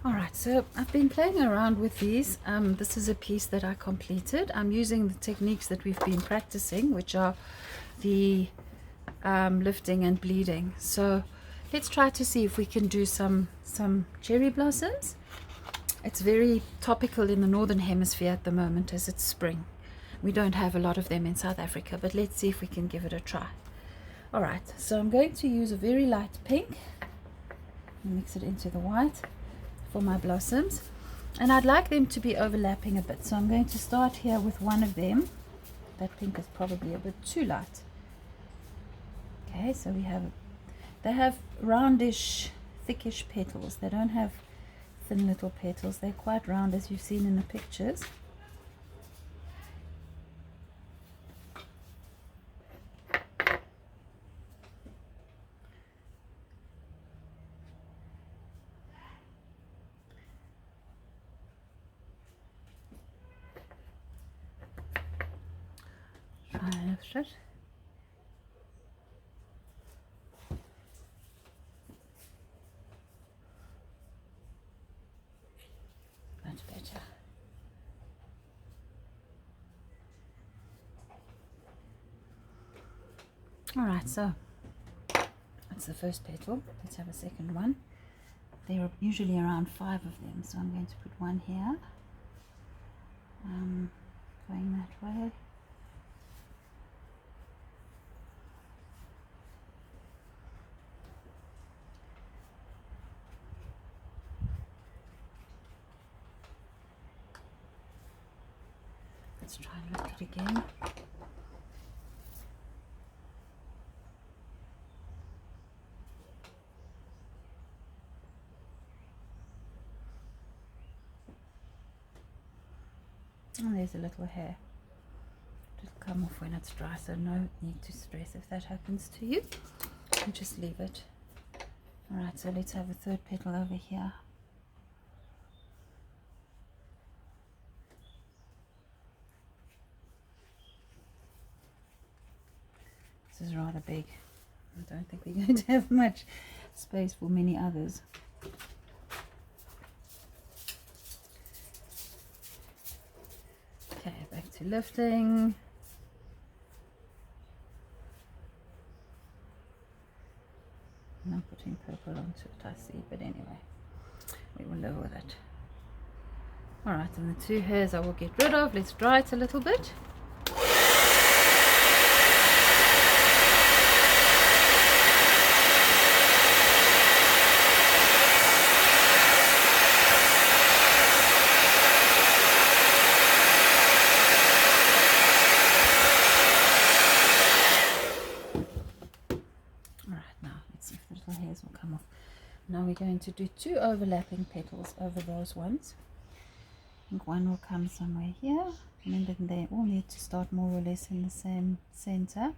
Alright, so I've been playing around with these. This is a piece that I completed. I'm using the techniques that we've been practicing, which are the lifting and bleeding. So let's try to see if we can do some cherry blossoms. It's very topical in the northern hemisphere at the moment as it's spring. We don't have a lot of them in South Africa, but let's see if we can give it a try. Alright, so I'm going to use a very light pink and mix it into the white for my blossoms, and I'd like them to be overlapping a bit, so I'm going to start here with one of them. That pink is probably a bit too light. Okay, so they have roundish, thickish petals. They don't have thin little petals. They're quite round, as you've seen in the pictures. Try and lift it. Much better. Alright, so that's the first petal. Let's have a second one. There are usually around 5 of them, so I'm going to put one here, going that way. Let's try and lift it again. And there's a little hair. It'll come off when it's dry, so no need to stress if that happens to you. And just leave it. Alright, so let's have a third petal over here. This is rather big. I don't think we're going to have much space for many others. Okay, back to lifting. I'm not putting purple onto it, I see, but anyway, we will live with it. Alright, and the 2 hairs I will get rid of. Let's dry it a little bit. Hairs will come off. Now we're going to do 2 overlapping petals over those ones. I think one will come somewhere here. Remember, they all need to start more or less in the same center.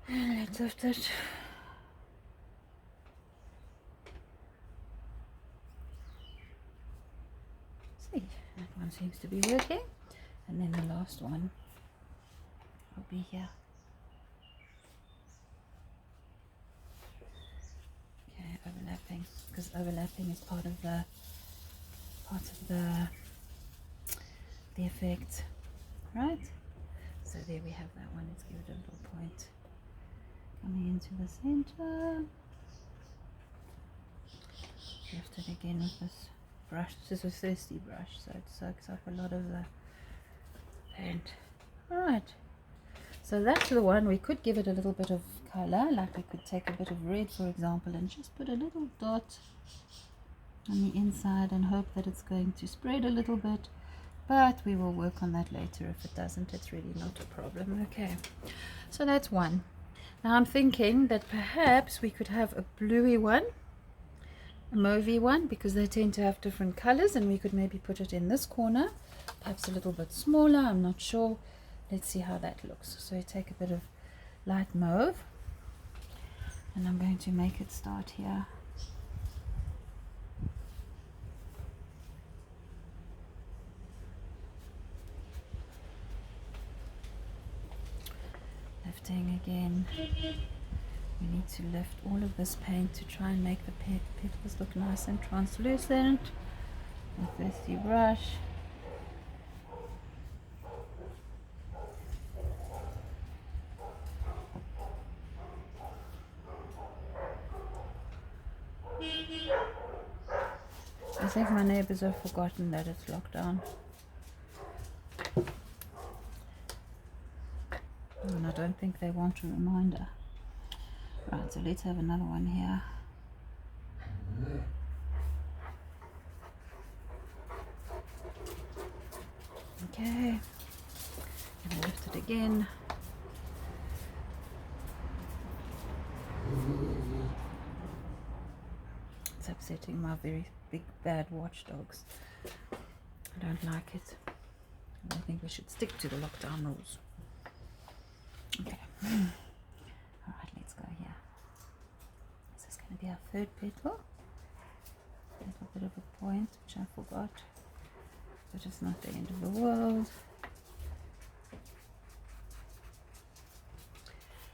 And let's lift it. See, that one seems to be working. And then the last one will be here. Okay, overlapping, because overlapping is part of the effect, right? So there we have that one. Let's give it a little point coming into the center. Lift it again with this brush. This is a thirsty brush, so it soaks up a lot of the paint. Alright, so that's the one. We could give it a little bit of color, like we could take a bit of red, for example, and just put a little dot on the inside and hope that it's going to spread a little bit, but we will work on that later. If it doesn't, it's really not a problem. Okay, so that's one. Now I'm thinking that perhaps we could have a bluey one, a mauvey one, because they tend to have different colors, and we could maybe put it in this corner, perhaps a little bit smaller, I'm not sure. Let's see how that looks. So I take a bit of light mauve, and I'm going to make it start here. Lifting again. We need to lift all of this paint to try and make the petals look nice and translucent with this brush. I think my neighbors have forgotten that it's lockdown. And I don't think they want a reminder. Right, so let's have another one here. Okay, and lift it again. It's upsetting my very big bad watchdogs. I don't like it. I think we should stick to the lockdown rules. Okay. Alright, let's go here. This is going to be our third petal. A little bit of a point, which I forgot. But it's not the end of the world.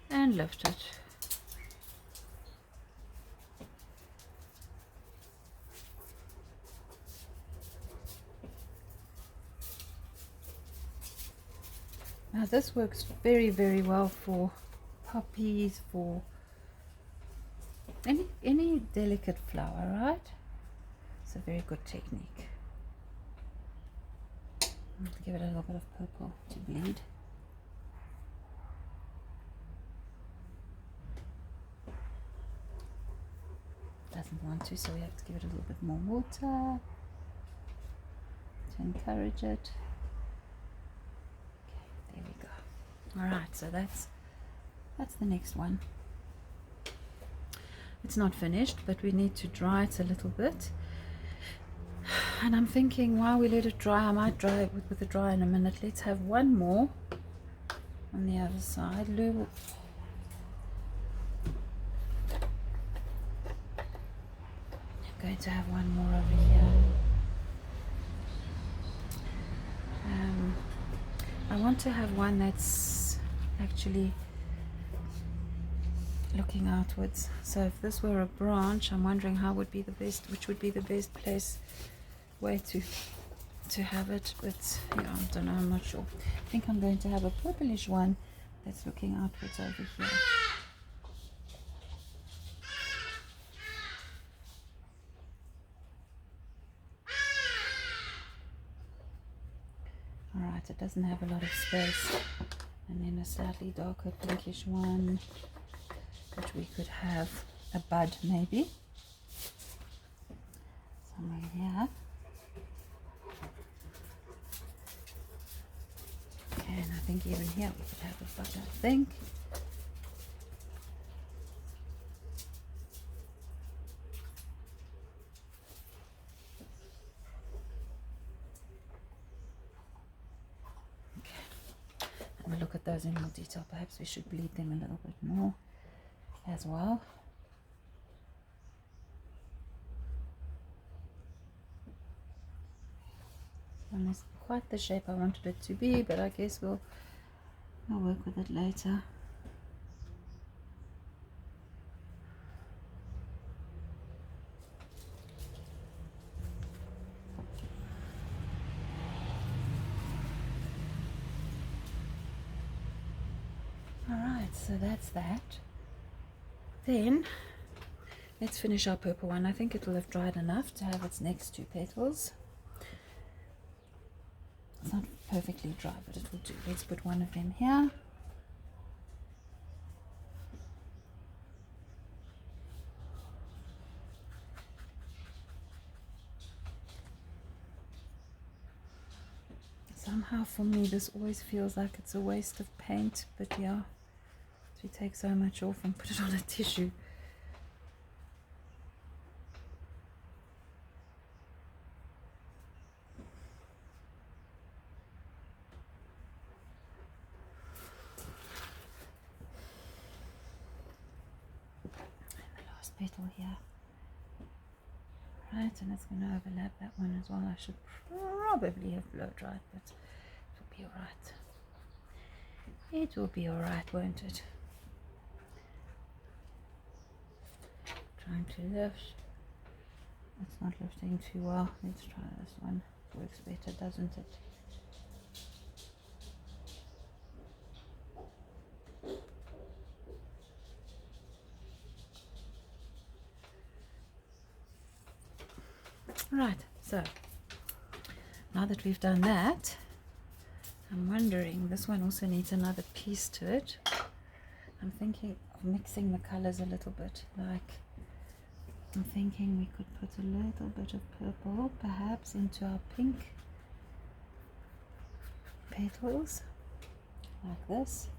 And lift it. Now this works very, very well for poppies, for any delicate flower, right? It's a very good technique. Give it a little bit of purple to bleed. Doesn't want to, so we have to give it a little bit more water to encourage it. Okay, there we go. Alright, so that's the next one. It's not finished, but we need to dry it a little bit. And I'm thinking while we let it dry, I might dry it with the dry in a minute. Let's have one more on the other side. Lou, I'm going to have one more over here. I want to have one that's actually looking outwards. So if this were a branch, I'm wondering how would be the best, which would be the best way to have it. But yeah, I don't know, I'm not sure. I think I'm going to have a purplish one that's looking outwards over here. Alright, it doesn't have a lot of space. And then a slightly darker pinkish one, which we could have a bud maybe. Somewhere here. Okay, and I think even here we could have a bud, I think. We'll look at those in more detail. Perhaps we should bleed them a little bit more as well. And it's quite the shape I wanted it to be, but I guess we'll work with it later. So that's that. Then let's finish our purple one. I think it will have dried enough to have its next two petals. It's not perfectly dry, but it will do. Let's put one of them here. Somehow for me this always feels like it's a waste of paint, but yeah. We take so much off and put it on a tissue. And the last petal here. Right, and it's going to overlap that one as well. I should probably have blow dried, but it will be alright. It will be alright, won't it? trying to lift. It's not lifting too well. Let's try this one. It works better, doesn't it? Right, so now that we've done that, I'm wondering, this one also needs another piece to it. I'm thinking of mixing the colors a little bit, like I'm thinking we could put a little bit of purple perhaps into our pink petals, like this.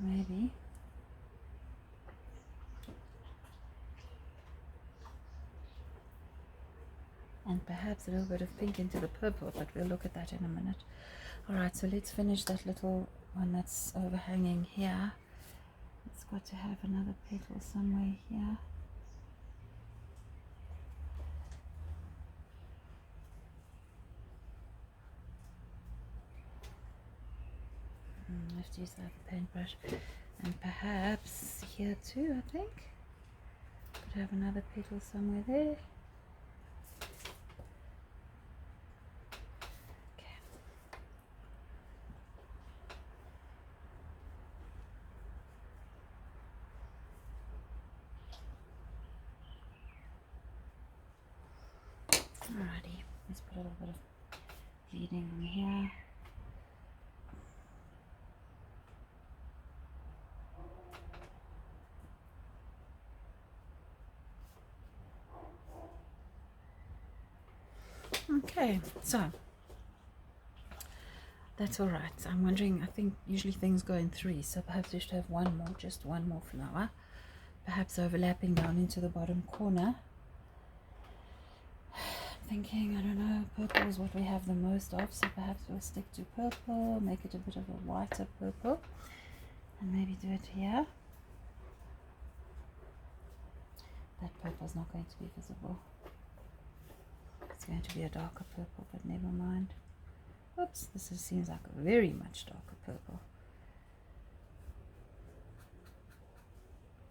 Maybe. And perhaps a little bit of pink into the purple, but we'll look at that in a minute. Alright, so let's finish that little one that's overhanging here. It's got to have another petal somewhere here. Let's use that paintbrush. And perhaps here too, I think. Could have another petal somewhere there. Alrighty, let's put a little bit of bleeding on here. Okay, so that's all right. I'm wondering, I think usually things go in threes, so perhaps we should have one more, just one more flower, perhaps overlapping down into the bottom corner. Thinking, I don't know, purple is what we have the most of, so perhaps we'll stick to purple, make it a bit of a whiter purple, and maybe do it here. That purple's not going to be visible. It's going to be a darker purple, but never mind. Oops, seems like a very much darker purple.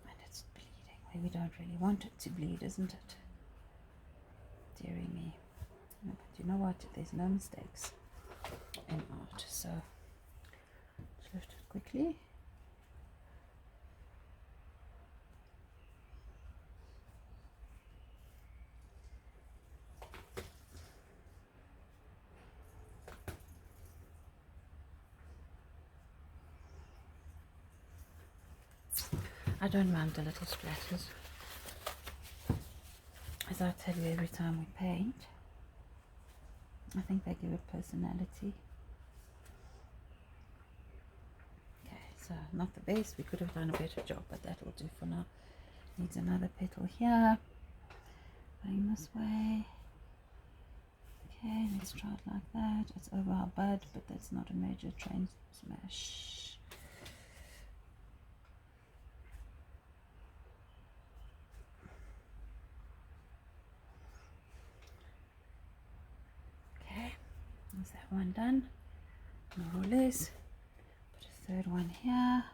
And it's bleeding where we don't really want it to bleed, isn't it? Dearie me. No, but you know what? There's no mistakes in art. So let's lift it quickly. I don't mind the little splatters. As I tell you every time we paint, I think they give it personality. Okay, so not the best. We could have done a better job, but that will do for now. Needs another petal here. Going this way. Okay, let's try it like that. It's over our bud, but that's not a major train smash. Is that one done? More or less. Put a third one here.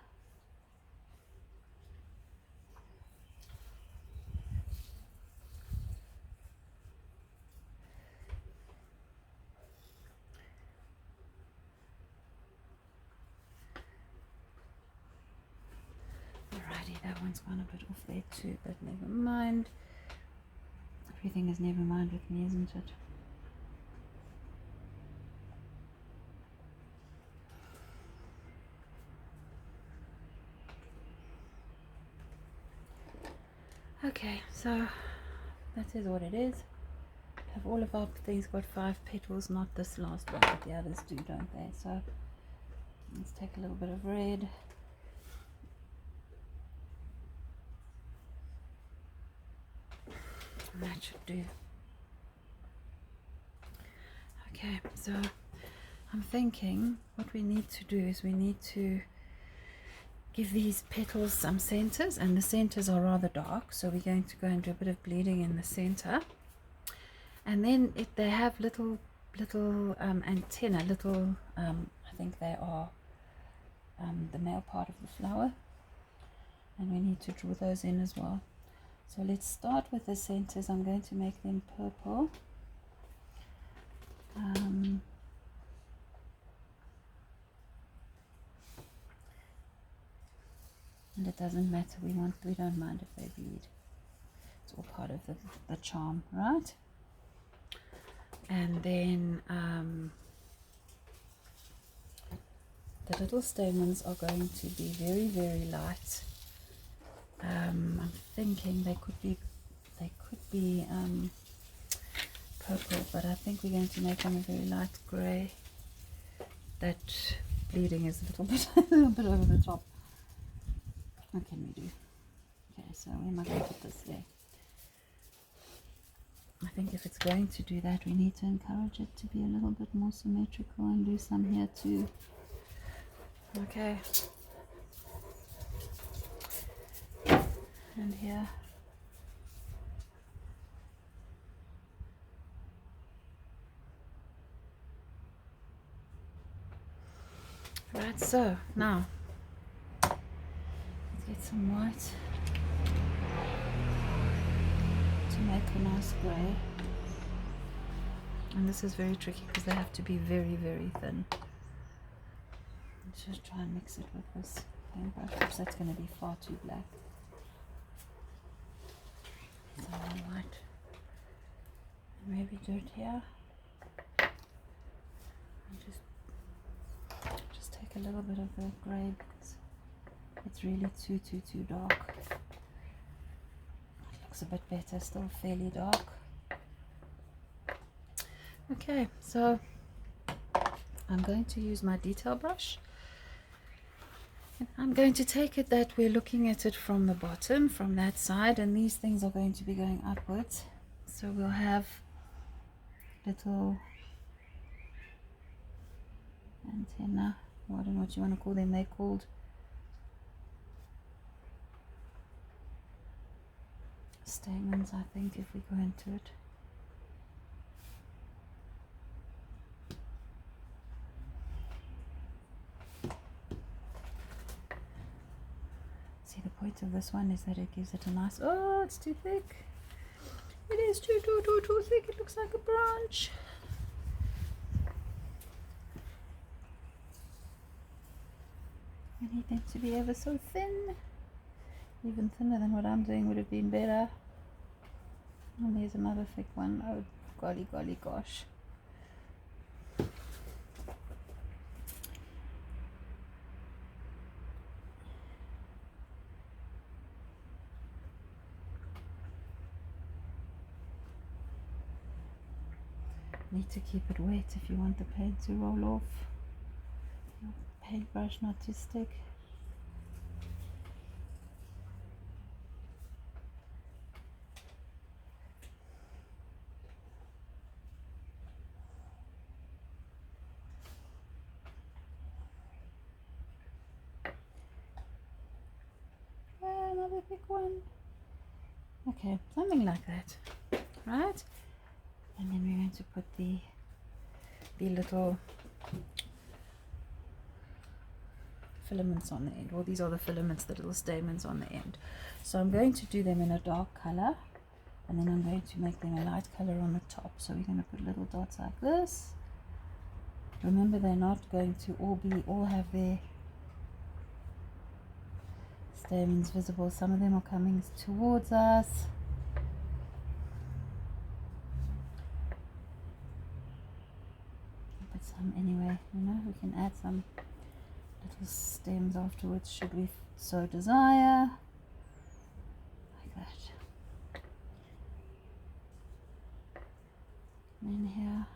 Alrighty, that one's gone a bit off there too, but never mind. Everything is never mind with me, isn't it? Okay, so that is what it is. Have all of our things got 5 petals, not this last one, but the others do, don't they? So let's take a little bit of red. And that should do. Okay, so I'm thinking what we need to do is we need to give these petals some centers, and the centers are rather dark, so we're going to go and do a bit of bleeding in the center. And then if they have little antenna, I think they are the male part of the flower, and we need to draw those in as well. So let's start with the centers. I'm going to make them purple. And it doesn't matter, we don't mind if they bleed. It's all part of the charm, right? And then the little stamens are going to be very, very light. I'm thinking they could be purple, but I think we're going to make them a very light grey. That bleeding is a little bit over the top. What can we do? Okay, so where am I going to put this there? I think if it's going to do that, we need to encourage it to be a little bit more symmetrical and do some here too. Okay. And here. Right, so now let's get some white to make a nice grey. And this is very tricky because they have to be very, very thin. Let's just try and mix it with this paintbrush, because that's going to be far too black. Some more white. And maybe do it here. And just take a little bit of the grey because it's really too dark. It looks a bit better, still fairly dark. Okay, so I'm going to use my detail brush. And I'm going to take it that we're looking at it from the bottom, from that side, and these things are going to be going upwards. So we'll have little antenna, I don't know what you want to call them, they're called stamens, I think, if we go into it. See, the point of this one is that it gives it a nice, oh, it's too thick. It is too thick, it looks like a branch. I need them to be ever so thin. Even thinner than what I'm doing would have been better. And there's another thick one. Oh, golly gosh. Need to keep it wet if you want the paint to roll off. Your paintbrush not to stick. Another big one. Okay, something like that, right? And then we're going to put the little filaments on the end. Well, these are the filaments, the little stamens on the end. So I'm going to do them in a dark color, and then I'm going to make them a light color on the top. So we're going to put little dots like this. Remember, they're not going to all have their stamens visible. Some of them are coming towards us. But some anyway, you know, we can add some little stems afterwards should we so desire, like that. And then here,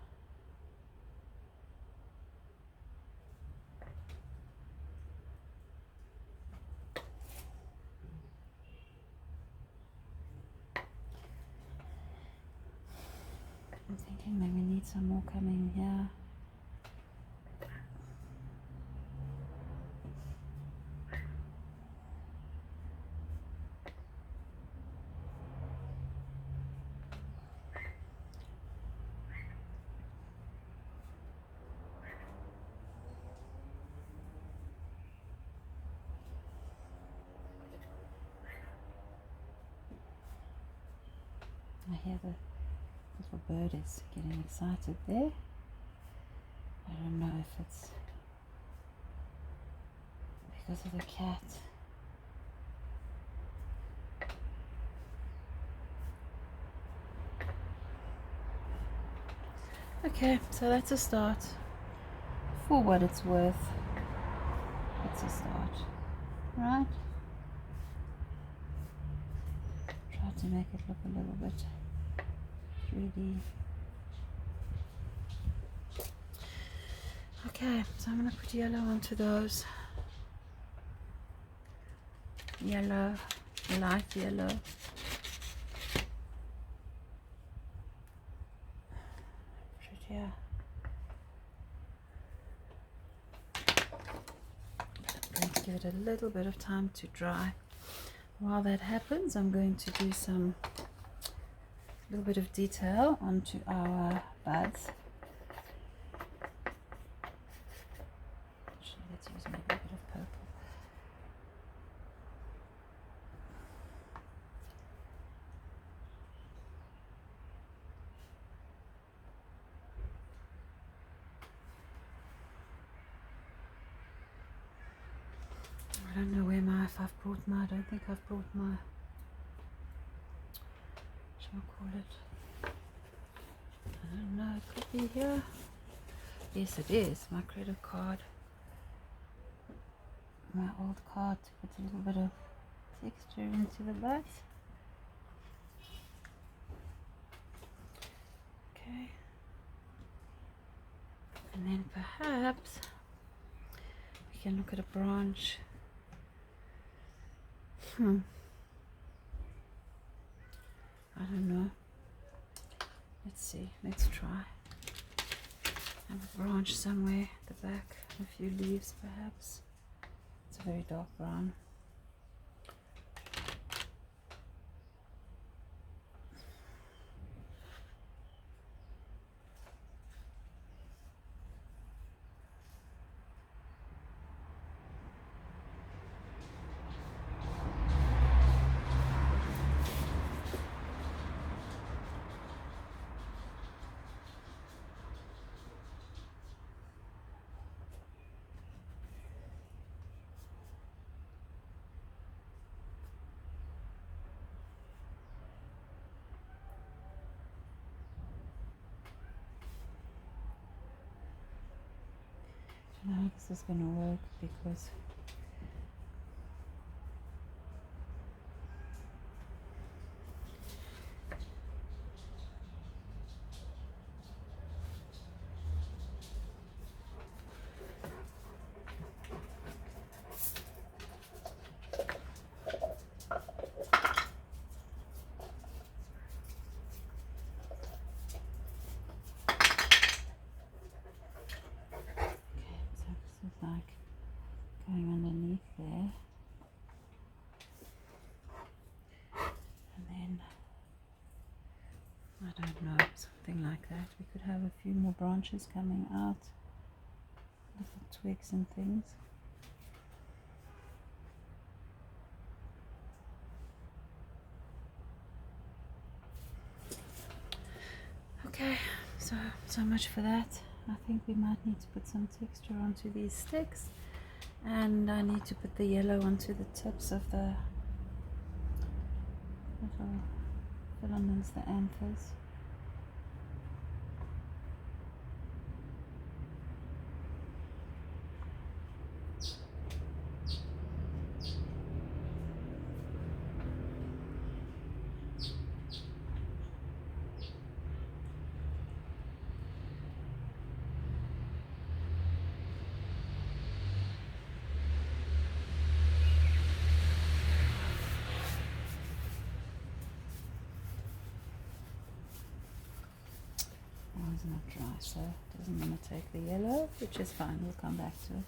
I'm thinking maybe we need some more coming here. I hear the little bird is getting excited there. I don't know if it's because of the cat. Okay, so that's a start. For what it's worth, it's a start, right? Try to make it look a little bit 3D. Okay, so I'm going to put yellow onto those. Yellow, light yellow. Put it here. I'm going to give it a little bit of time to dry. While that happens, I'm going to do some little bit of detail onto our buds. Actually, let's use maybe a bit of purple. I don't know where if I've brought my, I don't think I've brought my, shall I call it? I don't know, it could be here. Yes, it is, my credit card. My old card to put a little bit of texture into the buds. Okay. And then perhaps we can look at a branch. I don't know. Let's see. Let's try. Have a branch somewhere at the back. A few leaves perhaps. It's a very dark brown. I don't know how this is going to work because like going underneath there, and then I don't know, something like that. We could have a few more branches coming out, little twigs and things. Okay, so much for that. I think we might need to put some texture onto these sticks, and I need to put the yellow onto the tips of the little filaments, the anthers. It's not dry, so it doesn't want to take the yellow, which is fine. We'll come back to it.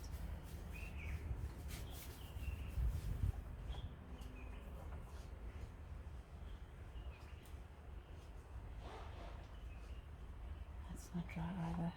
That's not dry either.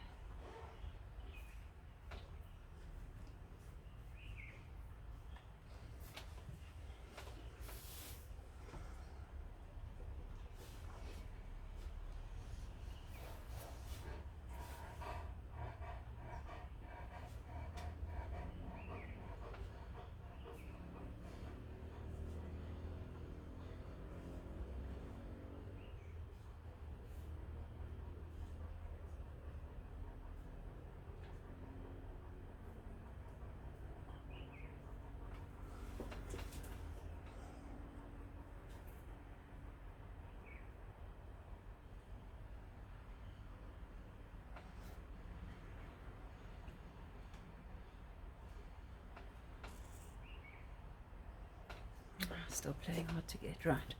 still playing hard to get right.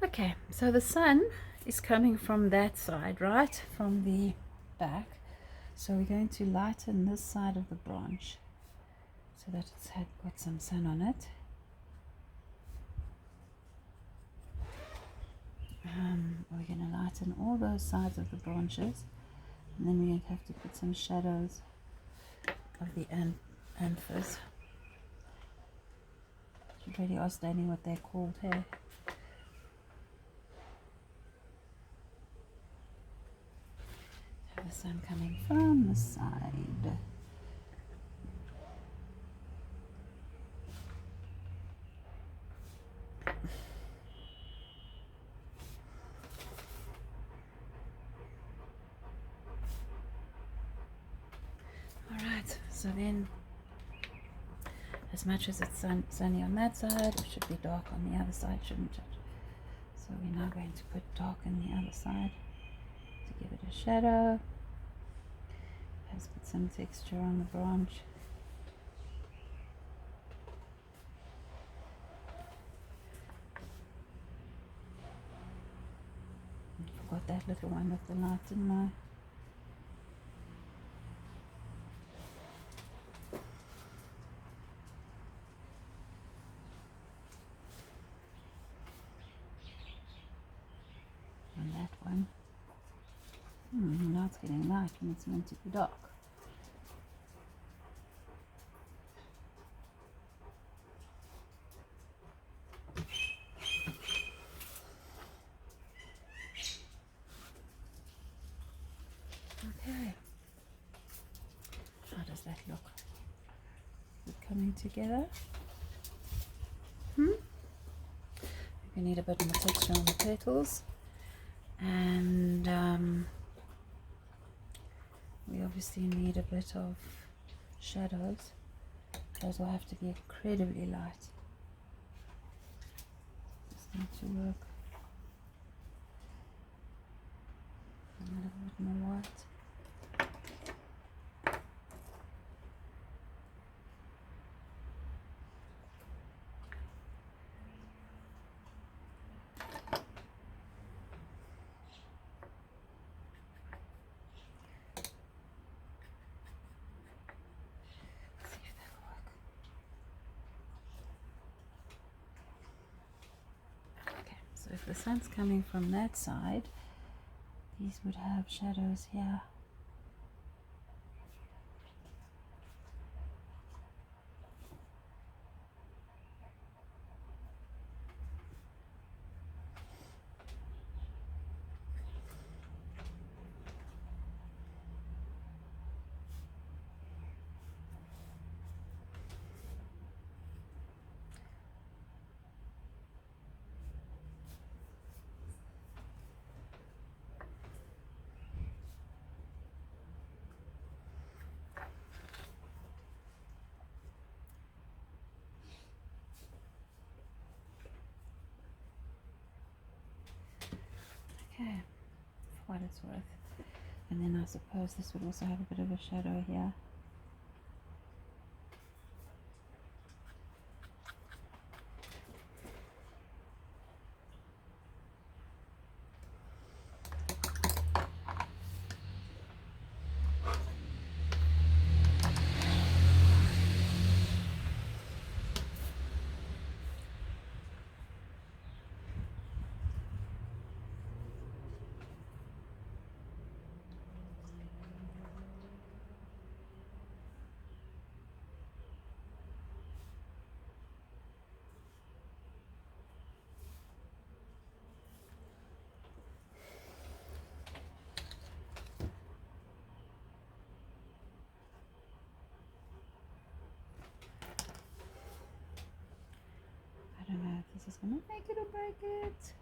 Okay, so the sun is coming from that side, right, from the back. So we're going to lighten this side of the branch so that it's got some sun on it. We're going to lighten all those sides of the branches, and then we're going to have to put some shadows of the anthers. You really are studying what they're called here. Have the sun coming from the side. Alright, so then as much as it's sunny on that side, it should be dark on the other side, shouldn't it? So we're now going to put dark on the other side to give it a shadow. Let's put some texture on the branch. I forgot that little one with the light in my... that one. Now it's getting light when it's meant to be dark. Okay. How does that look? Is it coming together? We need a bit more texture on the petals. And we obviously need a bit of shadows. Those will have to be incredibly light. Just need to work a little bit more white. So if the sun's coming from that side, these would have shadows here. Okay, for what it's worth. And then I suppose this would also have a bit of a shadow here. I don't know if this is going to make it or break it.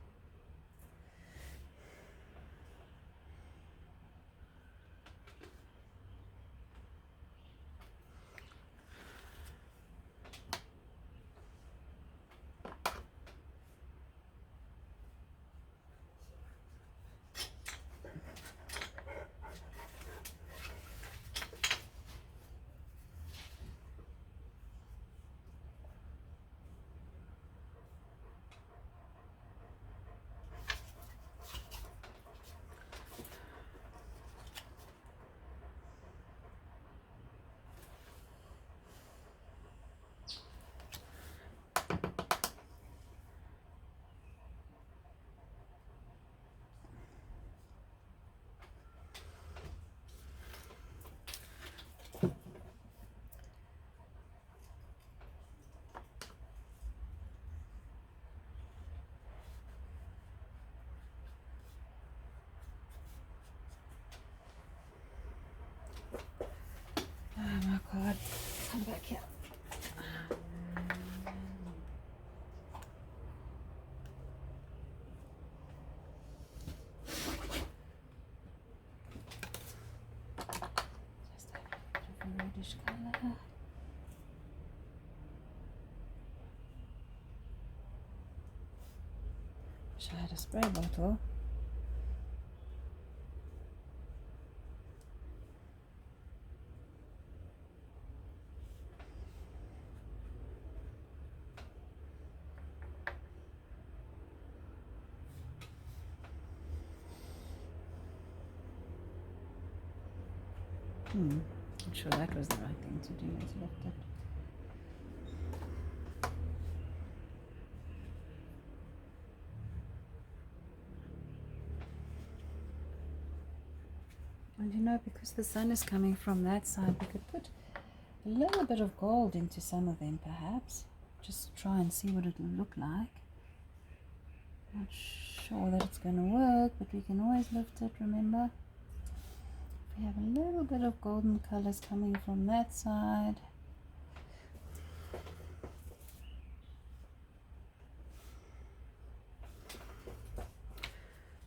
reddish color. Wish I had a spray bottle. I'm sure that was the right thing to do. Let's lift it. And you know, because the sun is coming from that side, we could put a little bit of gold into some of them perhaps. Just try and see what it will look like. Not sure that it's going to work, but we can always lift it, remember? We have a little bit of golden colors coming from that side.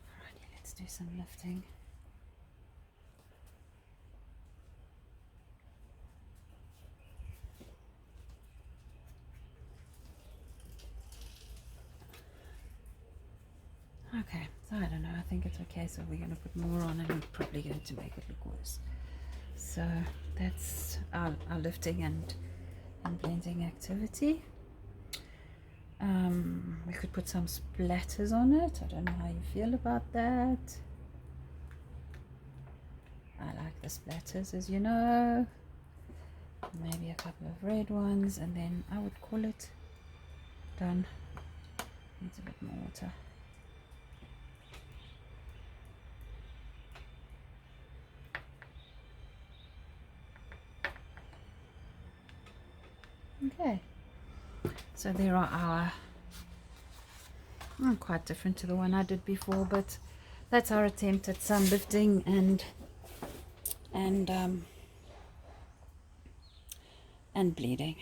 Alrighty, let's do some lifting. Okay, so I don't know, I think it's okay, so we're going to put more on and we're probably going to make it look worse. So that's our lifting and blending activity. We could put some splatters on it. I don't know how you feel about that. I like the splatters, as you know. Maybe a couple of red ones, and then I would call it done. Needs a bit more water. Okay, so there are our, quite different to the one I did before, but that's our attempt at some lifting and bleeding.